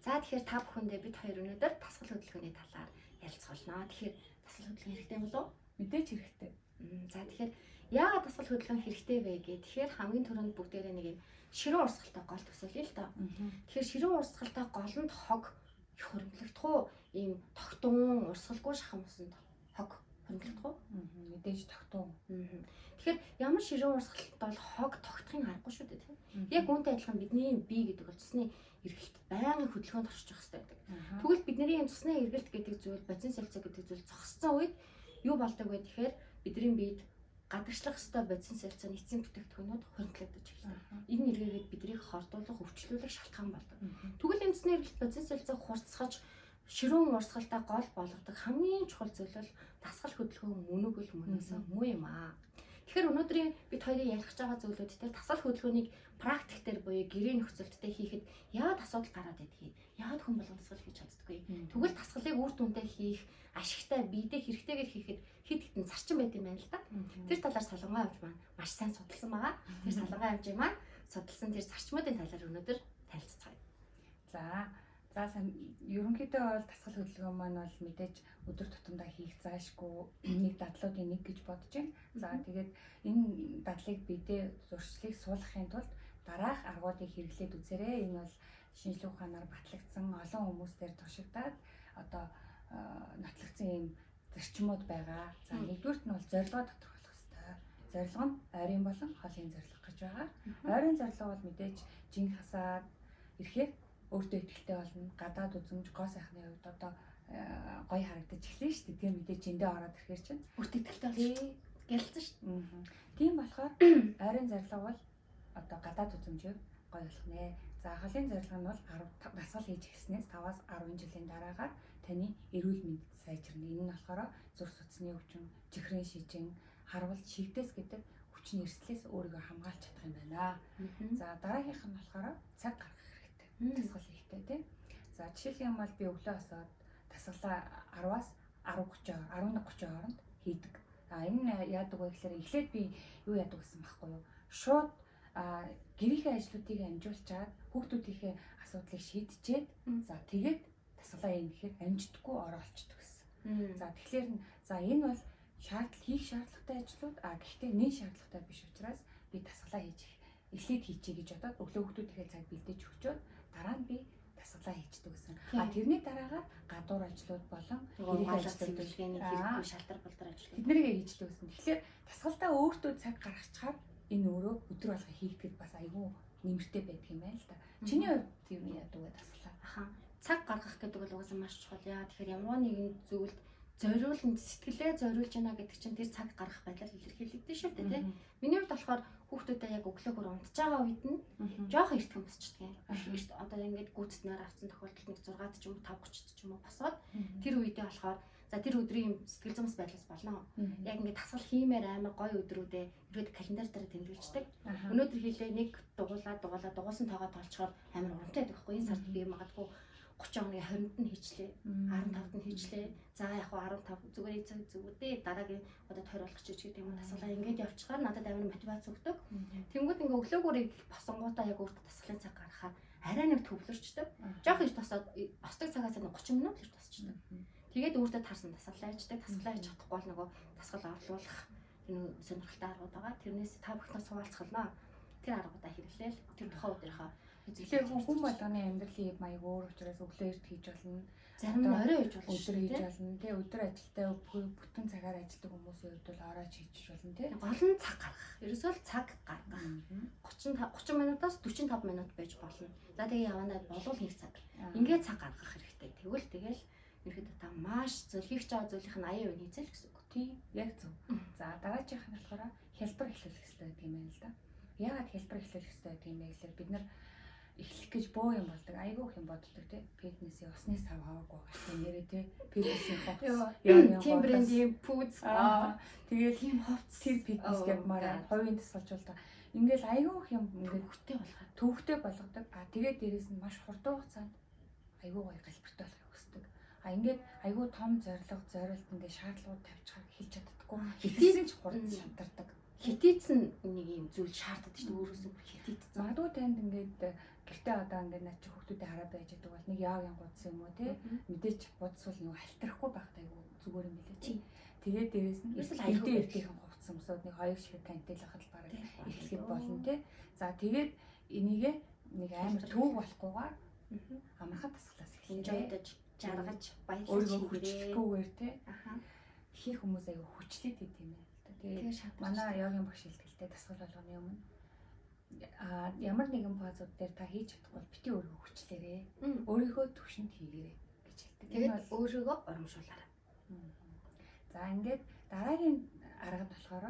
За тэгэхээр та бүхэндээ бид хоёр өнөөдөр дасгал хөдөлгөөний талаар ярилцах болно. Тэгэхээр дасгал хөдөлгөөн хэрэгтэй юм болов уу? Мэдээж хэрэгтэй. За тэгэхээр яагаад дасгал хөдөлгөөн хэрэгтэй вэ гэх. Тэгэхээр хамгийн түрүүнд бүгдээрээ нэг юм ширүүн урсгалтай гол төсөөлье л доо. Тэгэхээр ширүүн урсгалтай голонд хог их хөрөнгөлөгдөх үү? Ийм тогтун урсгалгүй шахам усанд хог хөрөнгөлөгдөх үү? Мэдээж тогтун. Тэгэхээр ямар ширүүн урсгалт бол хог тогтохын аргагүй шүү дээ тийм. Яг үүнтэй адилхан бидний бие гэдэг бол цусны эргэлт байнгын хөдөлгөөнд оршиж явах хэрэгтэй байдаг. Тэгвэл бидний энэ цусны эргэлт гэдэг зүйл, бодис солилцоо гэдэг зүйл зогссон үед юу болдог вэ гэхээр бидний биед гадагшлах ёстой бодис солилцооны эцсийн бүтээгдэхүүнүүд хөрөнгөлөгдөж эхэлдэг. Энэ нэргээд биднийг хордуулах, өвчлүүлэх шалтгаан болдог. Тэгвэл энэ цусны эргэлт бодис солилцоог хурцсгаж ширүүн урсгалтай гол болгодог хамгийн чухал зүйл бол дасгал хөдөлгөөн мөнөг муу юм аа. Тэгэхээр өнөөдрийн бид хоёрын ярих байгаа зүйлүүд дээр дасгал хөдөлгөөнийг практик дээр буюу гэрээ нөхцөлтөд хийхэд яагаад асуудал гараад байдгийг, яагаад хүн болгон дасгал хийж чаддаггүй. Тэгвэл дасгалыг үр дүндээ хийх, ашигтай, биедээ хэрэгтэйгээр хийхэд хэд хэдэн зарчим байт юм байна л да. Тэр талаар Солонгой авч маань маш сайн судалсан байгаа. Тэр Солонгой авч маань судалсан тэр зарчмуудын талаар өнөөдөр танилццгаая. За сайн ерөнхийдөө бол дасгал хөдөлгөөн маань бол мэдээж өдөр тутамдаа хийх заашгүй нэг дадлуудын нэг гэж бодож байна. За тэгээд энэ дадлыг бидээ зуршлыг суулгахын тулд дараах аргуудыг хэрэглээд үзээрэй. Энэ бол шинжилгээ ухаанаар батлагдсан олон хүмүүстээр туршигдаад одоо нотлогдсон ийм зарчмууд байгаа. За нэгдүгürt нь бол зорилгоо тодорхойлох хэрэгтэй. Зорилго нь ойрын болон холын зорилго гэж байгаа. Ойрын зорилго бол мэдээж жинхэнэ хасаад ирэхээр өөртөө ихтэй болно. Гадаад үзмж гоо сайхны хувьд одоо гоё харагдаж эхлэв шүү дээ. Тэгээ мэдээж эндээ ороод ирэхээр чинь өөртөө ихтэй болно. Гялцсан шүү дээ. Тийм болохоор ойрын зорилго бол одоо гадаад үзмжээр гоё болох нэ. За холын зорилго нь бол 10 дасгал хийж эхэлснээс 5-аас 10 жилийн дараагаар таны эрүүл мэнд сайжирна. Энэ нь болохоор зүрх судасны өвчин, чихрийн шижин, харвал шигдэс гэдэг хүчний эрсдлээс өөрийгөө хамгаалж чадах юм байна. За дараагийнх нь болохоор цаг гаргах дасгал хийхтэй тийм. За жишээлх юм бол би өглөө босоод дасгалаа 10-аас 11:30 хооронд хийдэг. Энэ яадаг вэ гэхээр эхлээд би юу яадаг гэсэн байхгүй юу? Шууд гэрийнхээ ажлуудыг амжуулчаад хүүхдүүдийнхээ асуудлыг шийдчихэд за тэгээд дасгалаа юм гэхээр амждаггүй оролцдог гэсэн. За тэгэхээр энэ бол хийх шаардлагатай ажлууд гэхдээ нэг шаардлагатай биш учраас би дасгалаа эхлээд хийчихье гэж бодоод өглөө хүүхдүүдийнхээ цаг бэлдэж өгчөөд дараа нь би дасгалаа хийдэг гэсэн. Тэрний дараагаар гадуур ажлууд болон гэрээ ажлуудын хэрэггүй шалтар болдор ажлууд тэднийг хийдэг гэсэн. Тэгэхээр дасгалтаа өөртөө цаг гаргачаар энэ өөрөө өдөр болго хийгдэхэд бас айгүй нэмэртэй байдаг юм байна л да. Чиний хувьд тийм яадаг вэ дасгалаа? Цаг гаргах гэдэг бол угаасаа маш чухал. Тэгэхээр ямар нэгэн зүйлд зориулн сэтгэлээ зориулж яана гэдэг чинь тэр цаг гаргах байдлаар илэрхийлэгдэн шүү дээ тийм. Миний хувьд болохоор хүүхдүүдэд яг өглөөгөр унтж байгаа үед нь жоохон эртхэн босчдөг юм. Одоо ингээд гүйцэтнээр авсан тохиолдолд нэг 6-д ч юм уу 5:30-д ч юм уу босоод тэр үедээ болохоор за тэр өдрийн юм сэтгэл зүйн байдлаас болно. Яг ингээд дасгал хиймээр амар гоё өдрүүдээ ирээд календар дээр тэмдэглэждэг. Өнөөдөр хийлээ нэг дугуулсан тоогоо тоолцохоор амар урамтай байдаг байхгүй. Энэ сард би магадгүй 30 оны 20-нд нь хийчлээ. 15-нд нь хийчлээ. За яг хуу 15 зүгээр эцэг зүгүүдээ дараагийн одоо 20 болох ч гэдэг юм дасгалаа ингээд явчихаар надад амар мотивац өгдөг. Тэнгүүд ингээ өглөөгөр босонгуудаа яг өөртөө дасгалын цаг гаргахаар арай нэг төвлөрчдөг. Жохо их тосоод босдог цагаас нь 30 минут л тосчдөг. Тэгээд өөртөө таарсан дасгалаа хийдэг. Дасгалаа хийж чадахгүй бол нөгөө дасгал орлуулах энэ сонирхолтой аргууд байгаа. Тэрнээс та бүхнээс суулцгалнаа. Тэр аргуудаа хэрэглээл тэр тухайн өдрийнхөө тэгэхээр хүн болгоны амьдралын маяг өөр учраас өглөө эрт хийж болно. Зарим нь орой хийж болно. Өдөр хийж болно. Тэгээ өдөр ажилдаа бүтэн цагаар ажилладаг хүмүүсийн хувьд бол оройч хийж болно тий. Гол нь цаг гаргах. Ерөөсөө л цаг гаргах. 30 минутаас 45 минут байж болно. За тэгээ явандаа болов нэг цаг. Ингээд цаг гаргах хэрэгтэй. Тэгэл ерөөдөө та маш хийх байгаа зүйлийнх нь 80% хийцэл гэсэн үг. Тий, яг зөв. За дараагийнх нь болохоор хялбар эхлүүлэх хэрэгтэй гэдэг юм байна л да. Яагаад хялбар эхлүүлэх хэрэгтэй гэдэг юм бэ гэхээр бид нар эхлэх гэж боо юм болдог. Айгүй их юм боддог тий. Фитнесийн усны сав хаваагүй гэх нэрээ тий. Фитнесийн хувцас. Тим брендийн пүүц. Тэгээд тийм хувцас тэр фитнес гэмээр хувийн тасалжуулдаг. Ингээл айгүй их юм ингээд төвхтэй болгодог. Тэгээд дээрэс нь маш хурдан хугацаанд айгүй гоё галбиртай болох хүсдэг. Ингээд айгүй том зорилт ингээд шаардлагууд тавьчихаар хэлж чаддаггүй. Хитээсэн ч хурдан шантардаг. Хитээц нь нэг юм зүйл шаарддаг шүү дээ. Өөрөөсөө хитээц. Магадгүй танд ингээд Гэхдээ одоо ингээд над чи хүүхдүүдэд хараад байж байгаа бол нэг яагийн гудс юм уу тий мэдээч гудсвал нэг халтрахгүй байхтай зүгээр юм билээ тий. Тэгээд дээрэс нь эрдээхэн хувцсан өмсөд нэг 2 шиг кантел хахад бараг эхлэхэд болно тий. За тэгээд энийгээ нэг амар төв болохгүйгээр амархан тасгалаас хинжөөдөж жаргаж баялж өөрийгөө тий. Хийх хүмүүс аяга хүчлээд идэв юм байна. Тэгээд манай яагийн багш хэлтгэлтэй тасгал болгоны өмнө ямар нэгэн позууд дээр та хийж чадахгүй бол бити өөрийгөө хүчлээрээ. Өөрийнхөө төвшөнд хийгээрэй гэж хэлдэг. Тэгээд өөрийгөө урамшуулаарай. За ингээд дараагийн арга нь болохоор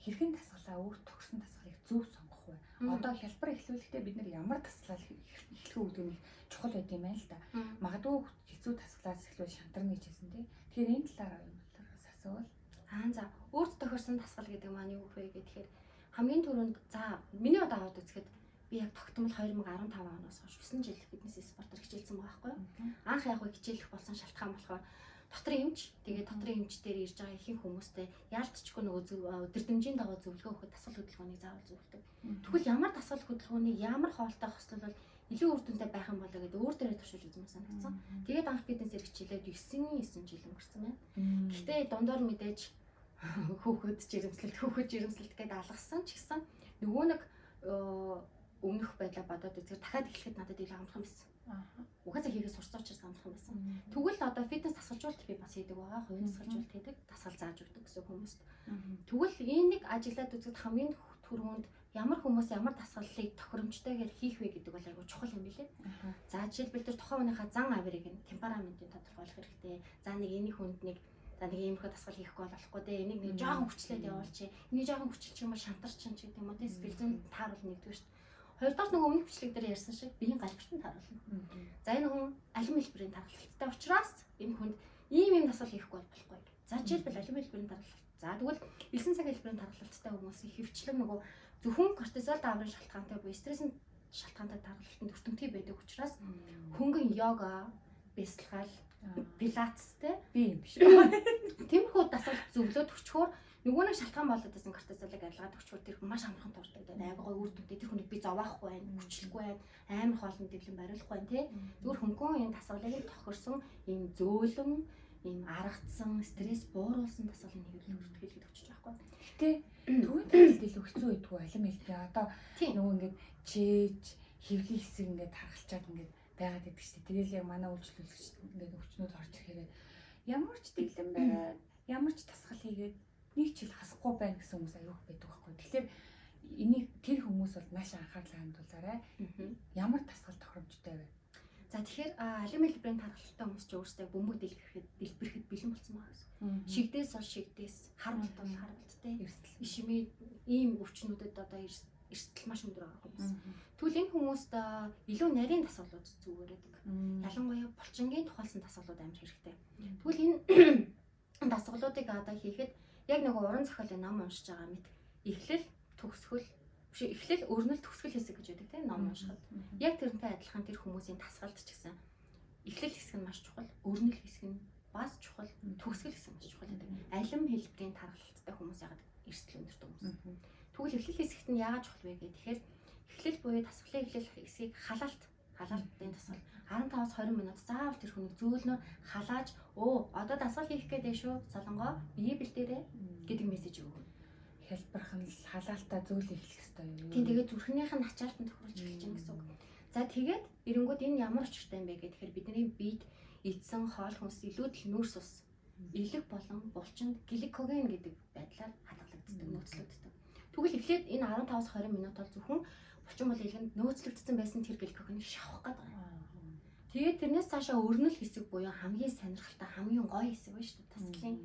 хэрхэн тасгалаа өөр төгсөн тасгалыг зөв сонгох вэ? Одоо хялбар эхлүүлэхдээ бид нар ямар тасгалаа эхлэх үү гэдэг нь чухал байт юм байна л да. Магадгүй хэцүү тасгалаас эхлүүл шантарна гэж хэлсэн тий. Тэгэхээр энэ талаараа юм болоос асуувал за өөрт тохирсон тасгал гэдэг маань юу вэ гэхээр хамгийн түрүүнд за миний одоо аваад үзэхэд би яг тогтмол 2015 оноос хойш 9 жил фитнес спортоор хичээлсэн байгаа байхгүй юу? Анх яг хичээлэх болсон шалтгаан болохоор дотрын эмч тэгээд дотрын эмч дээр ирж байгаа ихэнх хүмүүстэй яалтчгүй нөгөө өдөрдмжийн дагуу зөвлөгөө өгөхөд дасгал хөдөлгөөнийг заавал зөвлөдөг. Тэгвэл ямар дасгал хөдөлгөөнийг ямар хоолтой хослол бол илүү үр дүнтэй байх юм болоо гэдэг өөр дээрээ төвшүүлж үзмээр санагдсан. Тэгээд анх фитнесээр хичээлээд 9 жил өнгөрсөн байна. Гэхдээ дундор мэдээж хүүхэд жирэмслэлт гэдэг алгасан ч гэсэн нөгөө нэг өмнөх байдлаа бодоод үзэхээр дахиад эхлэхэд надад илүү амархан байсан. Угаасаа хийгээ сурсан учраас амархан байсан. Тэгвэл одоо фитнес дасгалжуулалт би бас хийдэг байгаа. Хувийн дасгалжуулалт хийдэг, дасгал зааж өгдөг гэсэн хүмүүст. Тэгвэл энийг ажиглаад үзэхэд хамгийн түрүүнд ямар хүмүүс ямар дасгалыг тохиромжтойгээр хийх вэ гэдэг бол айгүй чухал юм билээ. За жишээлбэл тэр тухайн хүнийхээ зан авирыг нь темпераментыг тодорхойлох хэрэгтэй. За нэг эний хүнд нэг за нэг иймэрхүү дасгал хийхгүй болохгүй дээ. Энийг нэг жоохон хүчлээд явуулчих. Энийг жоохон хүчилчих юм бол шантарчин ч гэдэг юм уу тийм сэтгэл зүйн тааруулна нэгдүгээр шүү дээ. Хоёрдоос нөгөө өмнөх бичлэг дээр ярьсан шиг биеийн галбиртанд тааруулна. За энэ хүн алим хэлбэрийн тархалттай учраас энэ хүнд ийм дасгал хийхгүй болохгүй. За жишээлбэл алим хэлбэрийн тархалт. За тэгвэл 9 цаг хэлбэрийн тархалттай хүмүүсийн хөвчлэн нөгөө зөвхөн кортизол дааврын шалтгаантай буюу стрессийн шалтгаантай тархалтанд өртөмтгий байдаг учраас хөнгөн йога, бясалгал, пилатестэй би юм биш. Тиймэрхүү дасгал зөвлөд өчгөр нөгөө нэг шалтгаан болоод байсан кортизолыг арилгаад өчгөр тэр хүн маш амархан туурдаг. Айгаа гоё үр дүнтэй тэр хүнийг би зовохгүй байна, хүчлэхгүй байна, амар хоолны дэглэм бариулахгүй байна тий. Зүгээр хөнгөн энэ дасгалыг тохирсон ийм зөөлөн, ийм аргацсан, стресс бууруулсан дасгалын нэгэрлэг хүртгэлгээд өчөж байхгүй. Гэтэ төвийн тархалт илүү хэцүү байдгүй алим хэлбэр. Одоо нөгөө ингээд чээж, хэвлэх хэсэг ингээд тархалчаад ингээд байгаад байдаг шүү дээ. Тэгээл яг манай үйлчлүүлэгч ингээд өвчнүүд орж ирэхээр ямар ч дэглэм бариад, ямар ч дасгал хийгээд нэг ч хэл хасахгүй байна гэсэн хүмүүс аюух байдаг байхгүй. Тэгэхээр энийг тэр хүмүүс бол маш анхаарлаа хандуулаарай. Ямар дасгал тохиромжтой вэ? За тэгэхээр алим хэлбэрийн тархалтай хүмүүс ч өөрсдөө бөмбөг дэлбэрэхэд бэлэн болсон байгаа гэсэн. Шигдээс бол шигдээс, хар болт бол хар болттэй. Ишимээ ийм өвчнүүдэд одоо эрсдэл маш өндөр байгаа хүмүүс. Тэгвэл энэ хүмүүст илүү нарийн дасгалууд зүгээр байдаг. Ялангуяа булчингийн тухайлсан дасгалууд амар хэрэгтэй. Тэгвэл энэ дасгалуудыг одоо хийхэд яг нэг уран зохиолын ном уншиж байгаа мэт эхлэл төгсгөл эхлэл өрнөл төгсгөл хэсэг гэж байдаг тийм ном уншихад. Яг тэрнтэй адилхан тэр хүмүүсийн дасгалд ч гэсэн эхлэл хэсэг нь маш чухал, өрнөл хэсэг нь бас чухал, төгсгөл хэсэг нь маш чухал гэдэг. Алим хэлбэрийн тархалттай хүмүүс ягаад эрсдэл өндөртэй хүмүүс. Тэгвэл эхлэл хэсэгт нь яагаад чухал вэ гэхээр эхлэл буюу дасгалын эхлэл хэсгийг халаалтын дасгал 15-аас 20 минут заавал тэр хүнийг зөөлнөөр халааж одоо дасгал хийх гэдэг шүү солонгоо бие бэлдээрэй гэдэг мессеж өгнө. Хэлбэрхэн халаалтаа зөөл эхлэх ёстой юм. Тийм тэгээд зүрхнийх нь ачаалтанд тохируулж эхэлж байгаа гэсэн үг. За тэгээд эренгүүд энэ ямар учиртай юм бэ гэхээр бидний биед эдсэн хоол хүнс илүүдл нүүрс ус элэг болон булчинд гликоген гэдэг байдлаар хадгалагддаг, нөөцлөгддөг. Тэгвэл эхлээд энэ 15-аас 20 минут бол зөвхөн булчин бол илгэнд нөөцлөгдсөн байсан тэр гликогеныг шавах гэдэг юм. Тэгээд тэрнээс цаашаа өрнөл хэсэг буюу хамгийн сонирхолтой, хамгийн гоё хэсэг байна шүү дээ дасгалын.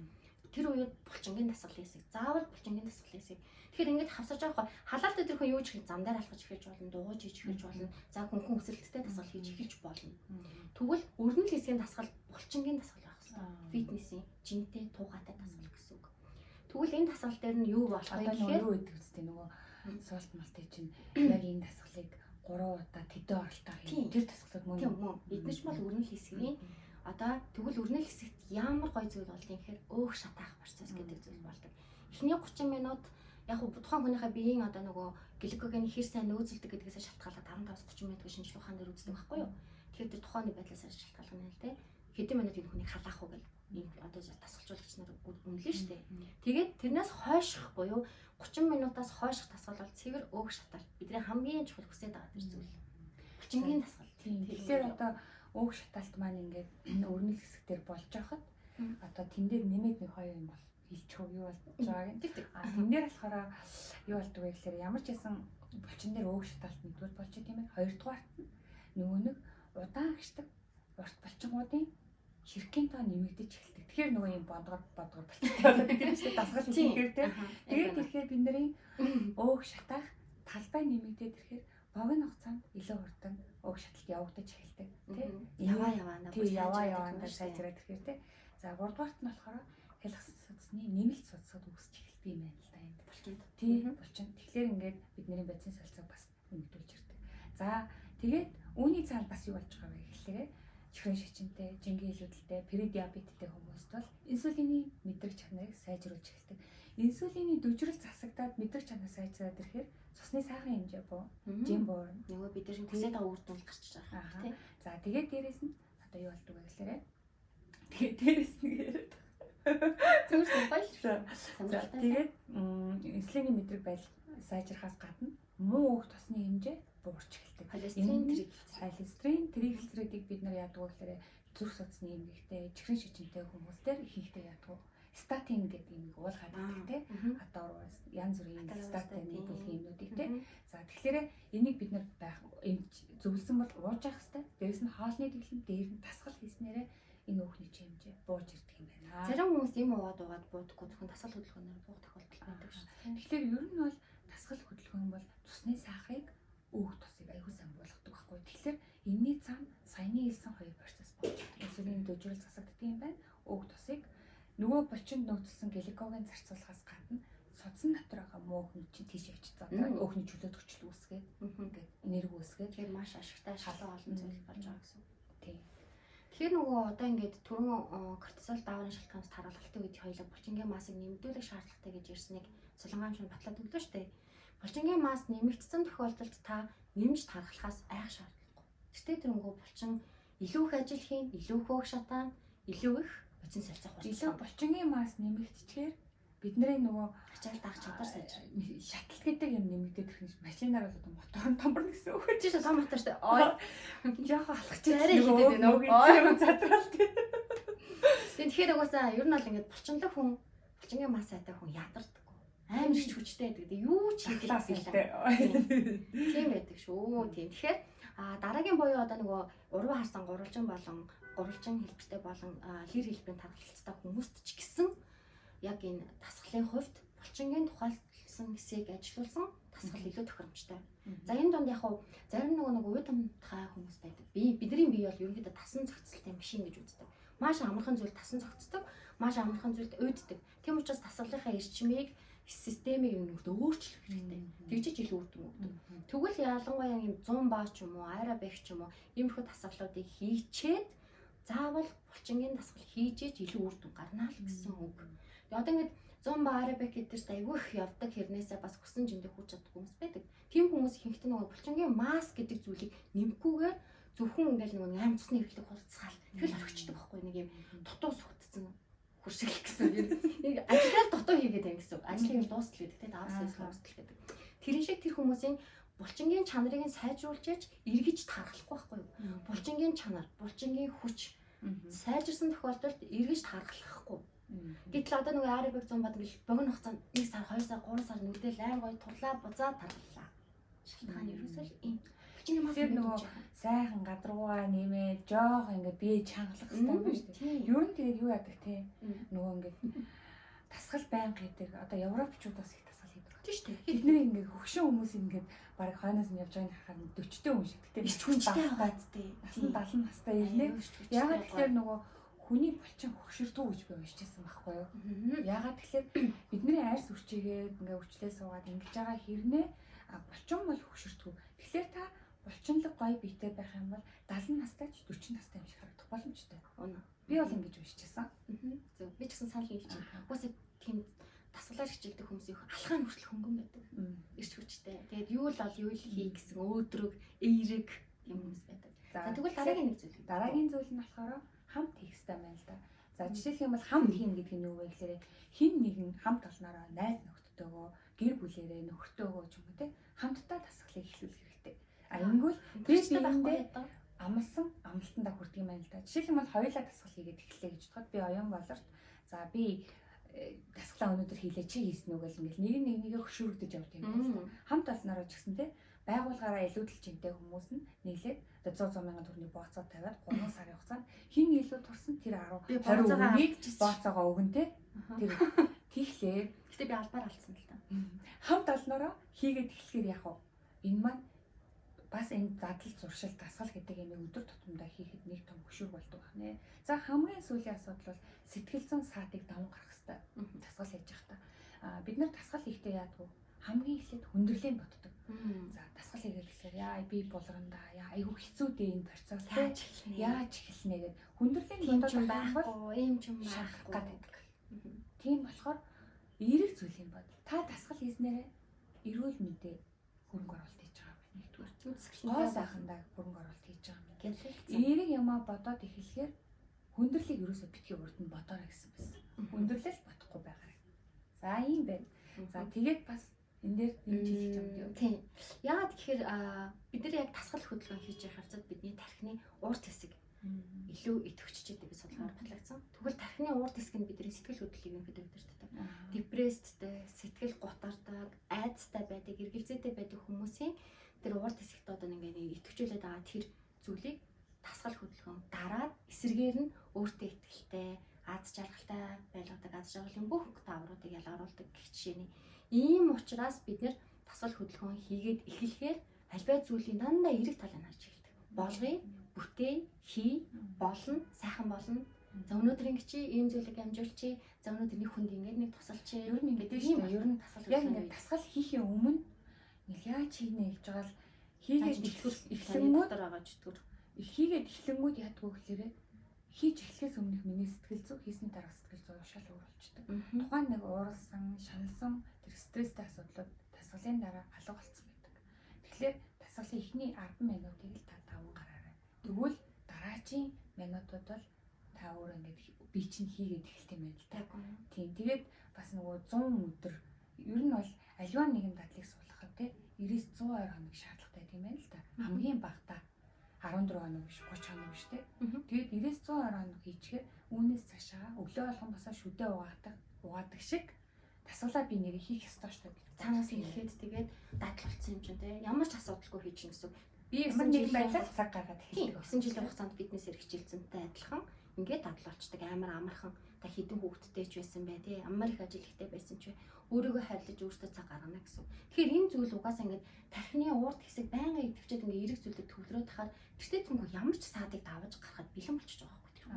Тэр үед булчингийн дасгал хэсэг. Заавал булчингийн дасгал хэсэг. Тэгэхээр ингэж хавсарч байгаа халаалтаа тэр хүн юу ч зам дээр алхаж эхэлж болно, дуугаж хийж эхэлж болно. За хүн өсөлттэй дасгал хийж эхэлж болно. Тэгвэл өрнөл хэсгийн дасгал булчингийн дасгал байх хэрэгтэй. Фитнесийн жинтэй туугаатай дасгал гэсэн үг. Тэгвэл энэ дасгал дээр нь юу болох вэ гэхээр юу гэдэг үстэй нөгөө суулт малтыг чинь яг энэ дасгалыг 3 удаа тэдэн оролтоор хийх. Тэр дасгалууд мөн. Тийм үү. Эднэж бол өрнөл хэсгийн одоо тэгвэл өрнөл хэсэгт ямар гоё зүйл болдгийг гэхээр өөх шатаах процесс гэдэг зүйл болдог. Эхний 30 минут Яг хөө тухайн хүнийхээ биеийн одоо нөгөө гликоген хэр сайн нөөцөлдөг гэдгээс шалтгаалаад 15-30 минутын шинжилгээ ухаан дээр үздэг байхгүй юу. Тэгэхээр тэр тухайн байдлаас шалтгаална л дээ. Хэдэн минут энэ хүнийг халаах уу гэл одоо тасгалжуулагч нар үнэлнэ шүү дээ. Тэгээд тэрнээс хойших буюу 30 минутаас хойших дасгал бол цэвэр өөх шатал. Бидний хамгийн чухал хүсэж байгаа тэр зүйл. Булчингийн дасгал. Тэгэхээр одоо өөх шаталт маань ингээд өрнөл хэсэг дээр болж байхад одоо тэн дээр нэмээд нэг хоёр юм бол хэлчих үү юу болж байгааг. Тэн дээр болохоор юу болдог вэ гэхээр ямар ч байсан булчин дээр өөх шаталт нэгдүгээр болж байгаа юм. Хоёрдугаарт нь нөгөө нэг удаан агшдаг урт булчингуудын ширхгийн тоо нэмэгдэж эхэлдэг. Тэгэхээр нөгөө юм бодгор болчихдог. Тэгэхээр дасгал хийхээр тийм. Тэгээд ирэхээр бидний өөх шатаах талбай нэмэгдээд ирэхээр богино хугацаанд илүү хурдан өөх шаталт явагдаж эхэлдэг. Тийм. Яваа сайжраад ирэхээр тийм. За 3 дугаарт нь болохоор хялгас судасны нэмэлт судасууд үүсч эхэлдэг юм байна л да энэ булчинд. Тийм булчин. Тэгэхээр ингээд бидний бодис солилцоог бас нэмэгдүүлж ирдэг. За тэгээд үүний цаана бас юу болж байгаа вэ гэхлээрээ чихрийн шичинтэй, жингийн илүүдэлтэй, предиабеттэй хүмүүст бол инсулины мэдрэг чанарыг сайжруулж эхэлдэг. Инсулины дөжрөл засагдаад мэдрэг чанар сайжраад ирэхээр цусны сайхан хэмжээ буу, жим буурна. Нөгөө бид нар хүсэж байгаа үр дүн гарч байгаа тийм. За тэгээд дээрэс нь одоо юу болдог вэ гэхлээрээ тэгээд дээрэс нь яриад зүгээр баярлалаа. Тэгээд инсулины мэдрэг байдал сайжрахаас гадна муу өөх тосны хэмжээ буурч эхэлдэг. Холестерин, тригглицеридийг бид нар яадаг вэ гэхээр зүрх судасны эмгэгтэй, чихрийн шижинтэй хүмүүстээр ихэнхдээ яадаг вэ? Статин гэдэг юм уулгаад байдаг тийм. Одоо янз бүрийн статины бүлгийн юмнуудыг тийм. За тэгэхээр энийг бид нар зөвлөсөн бол ууж явах хэрэгтэй. Дээрээс нь хоолны тэглэм, дээр нь дасгал хийснээрээ энэ өөхний хэмжээ бууж ирдэг юм байна. Зарим хүмүүс юм уугаад буудаггүй зөвхөн дасгал хөдөлгөөнөөр буух тохиолдол байдаг шүү. Тэгэхээр ер нь бол дасгал хөдөлгөөн бол цусны сахарыг өөх тосыг аягүй сайн буулгадаг байхгүй. Тэгэхээр энэний цаана саяны хэлсэн хоёр процесс болж байна. Инсулин дөжрөл засагддаг юм байна. Өөх тосыг нөгөө булчинд нөөцлсөн гликоген зарцуулахаас гадна судсан дотор байгаа муу хүн чинь тийш явчих. Одоо өөхний чөлөөтгөчл үүсгээд ингээд энерги үүсгээд тэгэхээр маш ашигтай шалгуу олон зүйл болж байгаа гэсэн. Тийм. Тэгэхээр нөгөө одоо ингээд түрүүн кортизол дааврын шалтгаанаас тархалтын үед хоёулаа булчингийн массыг нэмэгдүүлэх шаардлагатай гэж ярьсныг Солонгоч нь батлаад өглөө шүү дээ. Булчингийн масс нэмэгдсэн тохиолдолд та нэмж тархалахаас айх шаардлагагүй. Тэртээ тэрнгүү булчин илүү их ажил хийн, илүү их өөх шатаан, илүү их бодис солилцох болчихсон. Илүү булчингийн масс нэмэгдчихээр бидний нөгөө ачаал даах чадвар сайжрна. Шаталт гэдэг юм нэмэгдээд ирэх нь машинаар бол одоо мотор томборно гэсэн үг. Чи том мотор шүү дээ. Ой. Яхаа алхаж арай ихэд нөгөө юм задралт. Тэгэхээр угаасаа ер нь бол ингээд булчинлаг хүн, булчингийн масс сайтай хүн ядардаг. Амар их хүчтэй гэдэг. Юу ч хийх хэрэгтэй. Тийм байдаг шүү. Тийм. Тэгэхээр дараагийн буюу одоо нөгөө уруу харсан гурвалжин болон гурвалжин хэлбэртэй болон хэр хэлбэрийн тархалцтай хүмүүст ч гэсэн яг энэ дасгалын хувьд булчингийн тухайлсан хэсгийг ажилуулсан дасгал илүү тохиромжтой. За энэ донд яг хуу зарим нэг уй томтгай хүмүүс байдаг. Бидний бие бол ерөнхийдөө тасан зохицолтой машин гэж үздэг. Маш амархан зүйл тасан зохицдог, маш амархан зүйлд уйддаг. Тийм учраас дасгалынхаа эрчмийг системийг өөрчлөх хэрэгтэй. Тэгжиж илүү үр дүн өгдөг. Тэгвэл ялангуяа юм 100 баа ч юм уу, аэробик ч юм уу, иймэрхүү дасгалуудыг хийчээд заавал булчингийн дасгал хийж илүү үр дүн гарна л гэсэн үг. Одоо ингээд 100 баа аэробик гэдэгт айгүй их явдаг хэрнээсээ бас хүссэн жиндээ хүрч чаддаг хүмүүс байдаг. Тийм хүмүүс ихэнхдээ нөгөө булчингийн масс гэдэг зүйлийг нэмэхгүйгээр зөвхөн ингээд нөгөө 8 цусны хэрэглэг хурцгаал тэгэл орхичдаг байхгүй нэг юм дутуу сүгтцэн хуршигл гэсэн юм. Нэг ажлаар дутуу хийгээд байна гэсэн үг. Ажлыг дуустал гэдэг тийм давс дуустал гэдэг. Тэрэн шиг тэр хүмүүсийн булчингийн чанарыг сайжруулж яж эргэж тархахгүй байхгүй юу? Булчингийн чанар, булчингийн хүч сайжирсан тохиолдолд эргэж тархахгүй. Гэтэл одоо нөгөө аэробик 100 бод ингээл богино хугацаанд 1 сар, 2 сар, 3 сар нүдэл айн гоё турлаа буцаад тархаллаа. Шалтгаан ерөөсөө ийм булчингийн масс нөгөө сайхан гадаргуугаа нэмээ жоох ингээ бие чангалах хэрэгтэй юм байна шүү дээ. Юу нь тэгээд юу яадаг те нөгөө ингээ тасгал байнга хийдэг. Одоо европчуудаас их тасгал хийдэг. Тийм шүү дээ. Тэдний ингээ хөгшин хүмүүс ингээд баг хойноос нь явж байгааг харахад 40-тэй хүн шиг те. Ичгүнчтэй байгаадтэй. Насан 70 настай ирнэ. Яагаад тэгэхээр нөгөө хүний булчин хөгшөрдөө гэж би уншижсэн байхгүй юу? Яагаад тэгэхээр бидний арьс үрчигээд ингээ өвчлээ суугаад ингэж байгаа хэрнээ булчин бол хөгшөрдгөө. Тэгэхээр та булчинлаг гоё биетэй байх юм бол 70 настай ч 40 настай юм шиг харагдах боломжтой. Би бол ингэж уншижсэн. Зөв. Би ч гэсэн санал нийлж байна. Угаасаа тийм дасгалаар хичээлдэг хүмүүс их алхааны хүртэл хөнгөн тэгвэл бол юу л хий гэсэн өөдрөг, эерэг юм хүмүүс байдаг. За тэгвэл дараагийн нэг зүйл. Дараагийн зүйл нь болохоор хамт хийх хэрэгтэй байна л да. За жишээлх юм бол хамт хийн гэдэг нь юу вэ гэхээр хин нэгэн хамт олноороо найз нөхдөдөө гэр бүлээрээ нөхөртөөгөө ч юм уу те хамтдаа тасгалыг эхлүүлэх хэрэгтэй. А ингэвэл биендээ амлсан амлалтандаа хүрдэг юм байна л да. Жишээлх юм бол хоёулаа тасгал хийгээд эхлэе гэж бодоход би оюун болорт за би тасгалаа өнөөдөр хийлээ чи хийсэн үү гэл ингээл нэг нэгнийгээ хөшөөрөгдөж явдаг юм байна л да. Хамт олноороо ч гэсэн те байгуулгаараа илүүдэл чинтэй хүмүүс нь нийлээд 100 мянган төгрөгийн бооцоо тавиад 3 сарын хугацаанд хин илүү турсан тэр 10 20 өдрийг бооцоогоо өгөн те тэр тийхлээ. Гэтэ би албаар алдсан л та. Хамт олноороо хийгээд эхлэхээр яг уу энэ маань бас энэ задал зуршил дасгал гэдэг юм өдөр тутамдаа хийхэд нэг том хөшүүр болдог байна. За хамгийн сүүлийн асуудал бол сэтгэл зүйн саатыг даван гарах хэрэгтэй. Дасгал хийж явахдаа бид нар дасгал хийхдээ яадаг вэ? Хамгийн эхлээд хүндрэлийг боддог. За дасгал хийгээд эхлэхээр яа би булгандаа яа айгүй хэцүү дээ энэ процесс яаж эхэлнэ гэд хүндрэлийг бодоод байхгүй ийм ч юм байхгүй гэдэг. Тийм болохоор эерэг зүйл юм бод. Та дасгал хийснээрээ эрүүл мэндэ хөрөнгө оруулалт хийж байгаа юм нэгдүгээр. Гоо сайхандаа хөрөнгө оруулалт хийж байгаа юм. Эерэг юмаа бодоод эхлэхээр хүндрэлийг ерөөсөө битгий урд нь бодоорой гэсэн байсан. Хүндрэлэл бодохгүй байгаарай. За ийм байна. За тэгээд бас энэ дээр нэмж хэлж байгаа юм. Тийм. Яагаад тэгэхээр бид нар яг дасгал хөдөлгөөн хийж явах хавцад бидний тархины урд хэсэг илүү идэвхжиж байдаг гэж судалгаар батлагдсан. Тэгвэл тархины урд хэсэг нь бидний сэтгэл хөдлөлийг нөхөд өдөртдөг. Депресстэй, сэтгэл гутардаг, айдастай байдаг, эргэлзээтэй байдаг хүмүүсийн тэр урд хэсэгт одоо ингээд идэвхжүүлээд байгаа тэр зүйлийг дасгал хөдөлгөөн дараад эсэргээр нь өөртөө ихтэй, аз жаргалтай байлгадаг, аз жаргалын бүх давруудыг ялгаруулдаг гэх жишээний. Ийм учраас бид нэр дасгал хөдөлгөөн хийгээд эхлэхээр альва зүйлийн дандаа эерэг талыг харж эхэлдэг. Болгоё, бүтээ, хий, болно, сайхан болно. За өнөөдөр ингэ чи ийм зүйлийг амжуулчих. За өнөөдөр нэг хүнд ингэ нэг тусалчих. Ер нь ингэдэг шүү дээ. Ер нь яг ингэ дасгал хийхин өмнө ингээл яаж хийнэ гэж байгаа л хийгээд эхлэнгүүд байгаа чөтгөр. Хийгээд эхлэнгүүд яадгүй гэхээр хийж эхлэхээс өмнөх миний сэтгэл зүй хийсний дараа сэтгэл зүй шал өөр болчдөг. Тухайн нэг ууралсан, шаналсан тэр стресстэй асуудлууд дасгалын дараа алга болцсон байдаг. Тэгэхээр дасгалын эхний 10 минутыг л та даван гараарай. Тэгвэл дараагийн минутууд бол та өөр ингэж би чинь хийгээд эхэлт юм байна л та. Тийм. Тэгээд бас нөгөө 100 өдөр ер нь бол аливаа нэгэн дадлыг суулгахад те 90-120 хоног шаардлагатай тийм байна л та. Хамгийн багтаа 14 хоног биш 30 хоног биш те. Тэгээд 90-120 хоног хийчихээр үүнээс цаашаа өглөө болгон басаа шүдээ угаадаг шиг дасгалаа би нэр хийх ёстой шүү дээ. Цаанаас хэлэхэд тэгээд дадал болсон юм чинь те. Ямар ч асуудалгүй хийчихнэ гэсэн. Би ямар нэгэн байдлаар цаг гаргаад эхэлдэг. 9 жилийн хугацаанд фитнесээр хичээлцэнтэй адилхан ингээд дадал болчдаг амар амархан та хідэн хүүхдтэй ч байсан бай тий амар их ажил ихтэй байсан ч өөрийгөө хайрлаж өөртөө цаг гаргана гэсэн. Тэгэхээр энэ зүйл угаасаа ингээд тархины урд хэсэг байнга идэвчээд ингээд эерэг зүйлүүд төвлөрөөд тахаар тэртээ түнхүү ямар ч саадыг даваж гарахад бэлэн болчихж байгаа байхгүй тийм.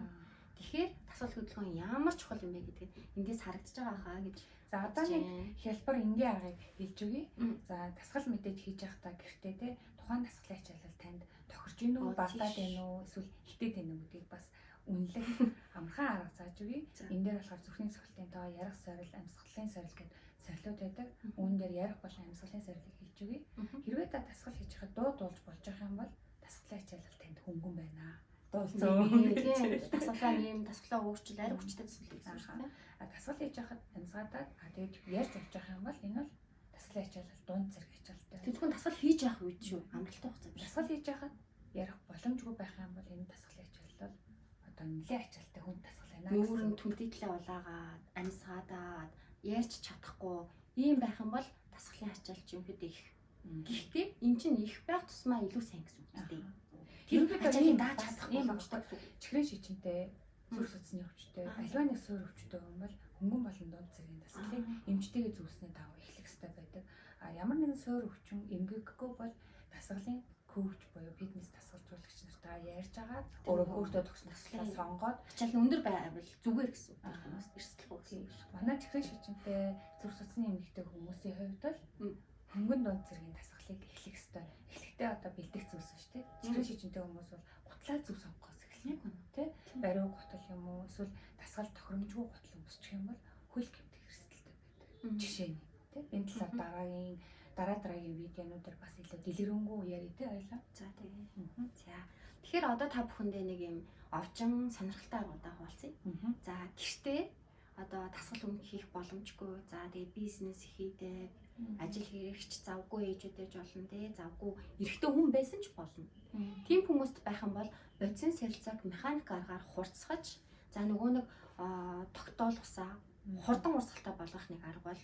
Тэгэхээр дасгал хөдөлгөөн ямар чухал юм бэ гэдгийг эндээс харагдаж байгаа хаа гэж. За одоо нэг хялбар энгийн аргыг хэлж өгье. За дасгал мэдээж хийж явахдаа гэртээ те тухайн дасгалын ачаалал танд тохирч гин үү багдаад байна уу эсвэл хитэд байна уу гэдгийг бас үнэлэх амархан арга зааж өгье. Энэ дээр болохоор зүрхний цогцлын тоо, ярах сорил, амьсгалын сорил гэдэг сорилууд байдаг. Үүн дээр ярах болон амьсгалын сорилыг хэлж өгье. Хэрвээ та дасгал хийж байхад дуулж болж байгаа юм бол дасгалын ачаалал танд хөнгөн байна. Дасгалаа нэм, дасгалаа өөрчил, арай хүчтэй дасгал гэсэн шүү дээ. Дасгал хийж байхад амьсгаадаа тэгээд ярьж болж байгаа юм бол энэ бол дасгалын ачаалал дунд зэрэг ачаалалтай. Тэгвэл дасгал хийж явах үед шүү амралтай хугацаа. Дасгал хийж байхад ярих боломжгүй байх юм бол энэ дасгалын ачаалал одоо нэлээд ачаалалтай хүн дасгал байна. Нүүрэн түндэтлээ улаагаад, амьсгаадаад, ярьж чадахгүй ийм байх юм бол дасгалын ачаалал юм хэд их. Гэхдээ эн чинь их байх тусмаа илүү сайн гэсэн үг дээ. Тэр ачааллыг дааж чадахгүй юм болчтой гэсэн. Чихрийн шижинтэй, зүрх судасны өвчтэй, аливаа нэг суур өвчтэй юм бол хөнгөн болон дунд зэргийн дасгалыг эмчтэйгээ зүйлснээ даваа эхлэх хэрэгтэй байдаг. А ямар нэгэн суур өвчин эмгэггүй бол дасгалын коуч буюу фитнес дасгалжуулагч нартай ярьж агаад өөртөө төгсөн дасгалаа сонгоод ачаал нь өндөр байвал зүгээр гэсэн үг байна. Эрсдэлгүй гэсэн. Манай чихрийн шижинтэй, зүрх судасны эмгэгтэй хүмүүсийн хувьд бол хөнгөн дунд зэргийн дасгалыг эхлэх хэрэгтэй. Эхлэхдээ одоо бэлдэх зүйлс шүү дээ. Чихрийн шижинтэй хүмүүс бол гутлаа зүг сонгохоос эхэлнэ тий. Бариу гутал юм уу эсвэл дасгал тохиромжгүй гутал өмсчих юм бол хөл гэмтэх эрсдэлтэй байдаг. Жишээ нь тий. Энэ талаар дараагийн дараагийн видеонуудаар бас илүү дэлгэрэнгүй яриа тэ ойлоо. За тэгээ. За. Тэгэхээр одоо та бүхэндээ нэг юм овжин сонирхолтой аргуудаа хуваалцъя. За гэртээ одоо дасгал өмнө хийх боломжгүй. За тэгээ бизнес хийдэг, ажил хэрэгч завгүй ээжүүдэж болно те. Завгүй эрэгтэй хүн байсан ч болно. Тийм хүмүүст байх юм бол бодис солилцоог механик аргаар хурцгаж, за нөгөө нэг тогтоолгосаа хурдан урсгалтай болгох нэг арга бол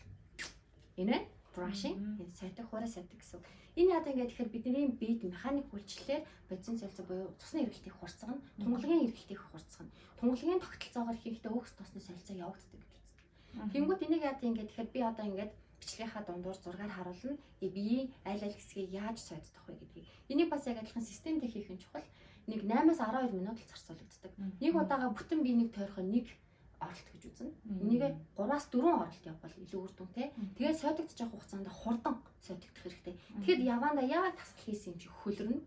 энэ brushing, энэ сайтаг хураа сайтаг гэсэн. Энэ яа гэдэг тэгэхээр бидний биед механик үйлчлэлээр бодис солилцоо буюу цусны эргэлтийг хурцгана, тунгалгийн эргэлтийг хурцгана. Тунгалгийн тогтолцоогоор хийхдээ өгс тосны солилцоо явагддаг гэж үздэг. Тэнгүүд энийг яа гэдэг тэгэхээр би одоо ингээд бичлэгийнхаа дундуур зургаар харуулна. Биеийн аль аль хэсгийг яаж сойддох вэ гэдгийг. Энийг бас яг адилхан системтэй хийх нь чухал. Нэг 8-аас 12 минут л зарцуулагддаг. Нэг удаага бүтэн биенийг тойрохын нэг оролт гэж үзнэ. Энийг 3-аас 4 оролт явбал илүү үр дүнтэй. Тэгээд сойдогдож явах хугацаанд хурдан сойдогдох хэрэгтэй. Тэгэхэд яваандаа яг тасгал хийсэн юм чи хөлрөн,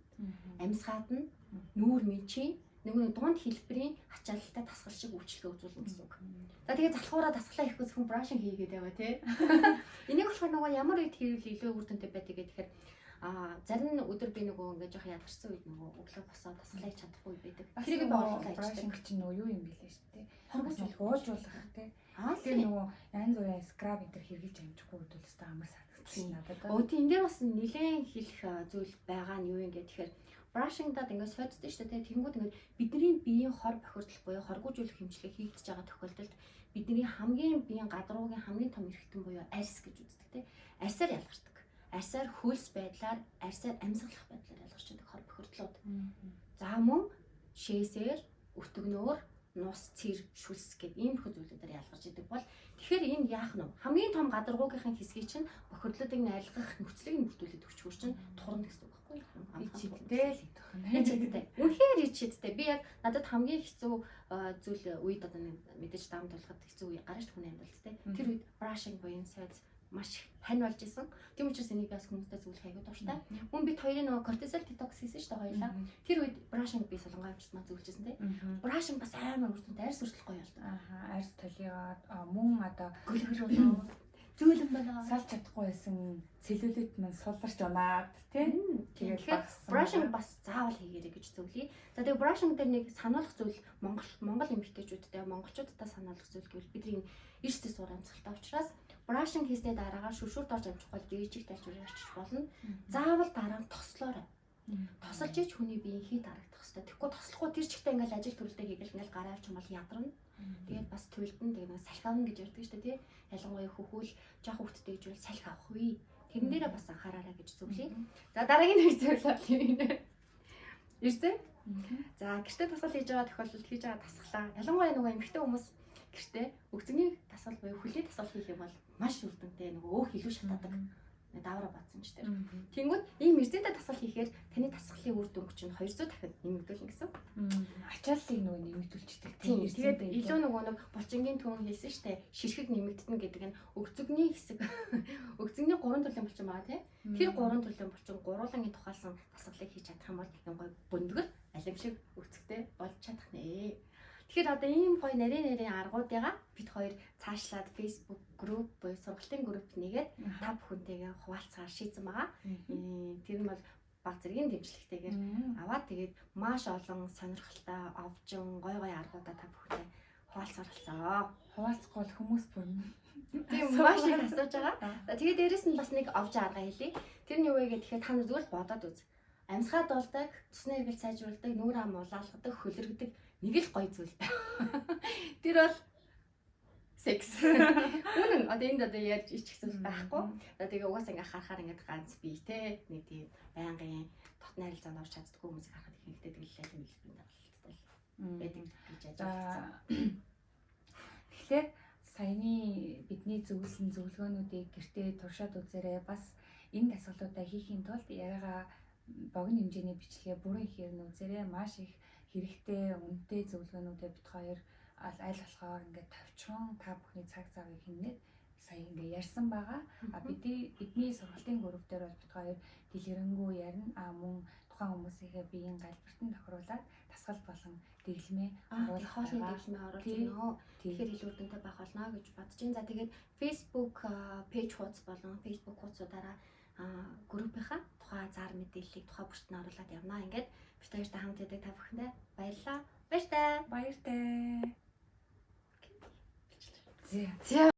амьсгаад нь нүүр мэнчийн нэг дунд хэлбэрийн ачаалттай тасгал шиг үйлчлэгээ үзүүлнэ гэсэн үг. За тэгээд залхуураа тасгалаа хийх гэсэн хүн брашинг хийгээд яваа тий. Энийг болохоор нөгөө ямар үед хийвэл илүү үр дүнтэй байдаг гэхээр зарим өдөр би нөгөө ингээд жоох ядарсан үед нөгөө өглөө босоод тасгалаа хийж чадахгүй байдаг. Тэрийг би оруулаад брашинг чинь нөгөө юу юм бэлээ шүү дээ. Хоргож уужуулах тий. Тэгээ нөгөө янз бүрийн скраб энэ хэрэгжилж амжихгүй үед л амар санагдчихсан надад. Өөд энэ дээр бас нэлээд хэлэх зүйл байгаа нь юу юм гэхээр брашингдад ингээд сойдсон шүү дээ. Тэнгүүд ингээд бидний биеийн хор бохирдол буюу хоргожуулах хэмжлэг хийгдэж байгаа тохиолдолд бидний хамгийн биеийн гадруугийн хамгийн том эрхтэн буюу арьс гэж үздэг тий. Арьсаар ялгардаг. Арьсаар хөлс байдлаар, арьсаар амьсгалах байдлаар ялгарч байдаг хор бохирдлууд. За мөн шээсээр, өтгнөөр, нус, цэр, шүлс гэдэг ийм их зүйлүүдээр ялгарч идэг бол тэгэхээр энэ яах нь вэ? Хамгийн том гадаргуугийнхын хэсгийг чинь бохирдлуудыг найлгах нөхцөлийг нь бүрдүүлээд өчгөр чинь турна гэсэн үг байхгүй юу? Ичидтэй л идэх юм. Ичидтэй. Үнэхээр ичидтэй. Би яг надад хамгийн хэцүү зүйл үед одоо мэдээж даамд болоход хэцүү үе гарч хүний амьдралд те. Тэр үед brushing буюу сайд маш хань болж исэн. Тийм учраас энийг бас хүмүүстэй зөвлөх аягүй дуртай. Мөн бид хоёрын нөгөө кортизол детокс хийсэн шүү дээ хоёлаа. Тэр үед brushing би солонгой амжилт маа зөвлөжсэн те. Brushing бас амар үрдэнтэй арьс үржил гоё болдог. Арьс толиод мөн одоо гөлгөрөө зөөлөн байна. Салж чадахгүй байсан целлюлит маань суларч унаад тийм. Тэгээд brushing бас заавал хийгээрэй гэж зөвлөе. За тэгээд brushing дээр нэг сануулгах зүйл Монгол эмэгтэйчүүдтэй монголчуудтай сануулгах зүйл гэвэл бидний эрсдэс сур амьсгалтай учраас brushing хийсний дараагаар шүршүрд орж амжих бол дээжиг тайлбар ярьчих болно. Заавал дараа нь тослоорой. Тосолж ич хүний биеийн хит харагдах хэрэгтэй. Тэгэхгүй тослохгүй тэр чигтээ ингээл ажил төрөлтэй хийгээл ингээл гараа авч юмал ядарна. Тэгээд бас төлдөн тэгээд нэг салхи гэж ярьдаг шүү дээ тий. Ялангуяа хөхүүл жоох хөвгттэй гэж бол салхи авах вэ. Тэрэн дээрээ бас анхаараарай гэж зөвлөе. За дараагийн нэг зүйл бол юм. Ирсэн? За гэртээ тасгал хийж байгаа тохиолдолд хийж байгаа тасгалаа. Ялангуяа нөгөө эмэгтэй хүмүүс гэртээ өгцөгний тасгал буюу хөлийн тасгал хийх юм бол маш үрдэнтэй нөгөө өөх илүү шатаадаг. Давраа бацсан ч тэр. Тэнгүүд ийм эрдэнэтэй тасгал хийхээр таны тасгалын үр дүнг чинь 200 дахин нэмэгдүүлнэ гэсэн. Ачааллыг нөгөө нэмэгдүүлчихдэг. Тийм. Тэгээд илүү нөгөө нэг булчингийн түн хэлсэн штэ ширхэг нэмэгдэнэ гэдэг нь өгцөгний хэсэг өгцөгний 3 төрлийн булчин байгаа тий. Тэр 3 төрлийн булчин гурвангийн тухайлсан тасгалыг хийж чадах юм бол юм гоё бөндгөл алимшиг өгцөгтэй болж чадах нэ. Тэгэхээр одоо ийм гоё нарийн аргуудыгаа бид хоёр цаашлаад Facebook group буюу сургалтын групп нэгээд та бүхэнтэйгээ хуваалцахаар шийдсэн байгаа. Тэр нь бол баг зэргийн дэмжлэгтэйгээр аваад тэгээд маш олон сонирхолтой овжин гоё аргуудаа та бүхэнтэй хуваалцаар болсон. Хуваалцахгүй бол хүмүүс бүрнэ. Тийм маш их асууж байгаа. Тэгээд дээрэс нь бас нэг овж арга хэлье. Тэр нь юу вэ гэхээр та нар зүгээр бодоод үз. Амьсгаад болдог, цусны эргэлт сайжруулдаг, нүүр ам улаалгадаг, хөлөргөдөг нэг л гоё зүйл. Тэр бол секс. Үнэн одоо энд одоо яаж ичгсэн байхгүй. Тэгээ угаасаа ингээ харахаар ингээ ганц бие те нэг тийм байнгын дотны харилцаанд орч чаддгүй хүмүүсийг харахад их хэрэгтэй тэгэлээ юм хэлбэрийн дагалцтай байдаг гэж ажилласан. Тэгэхээр саяны бидний зөвлөсөн зөвлөгөөнүүдийг гэртээ туршаад үзээрэй. Бас энэ дасгалуудаа хийхийн тулд яриагаа богино хэмжээний бичлэгээ бүрэн ихээр үзээрэй. Маш их хэрэгтэй үнэтэй зөвлөгөөнүүдээ бит хоёр аль болохоор ингээд тавчхан та бүхний цаг завыг хийнээд сая ингээд ярьсан байгаа. Бидний сургалтын групп дээр бол бит хоёр дэлгэрэнгүй ярина. Мөн тухайн хүмүүсийнхээ биеийн галбиртанд тохируулаад дасгал болон дэглэмээ оруулах оруулах тэгэхээр илүү үр дүнтэй байх болно гэж бодож байна. За тэгээд Facebook пэйж хуудас болон Facebook хуудасуудаараа группийнхаа тухай зар мэдээллийг тухай бүртэн оруулаад явнаа. Ингээд бид хоёртай хамт байдаг та бүхэндээ баярлалаа. Баяртай. Баяртай. За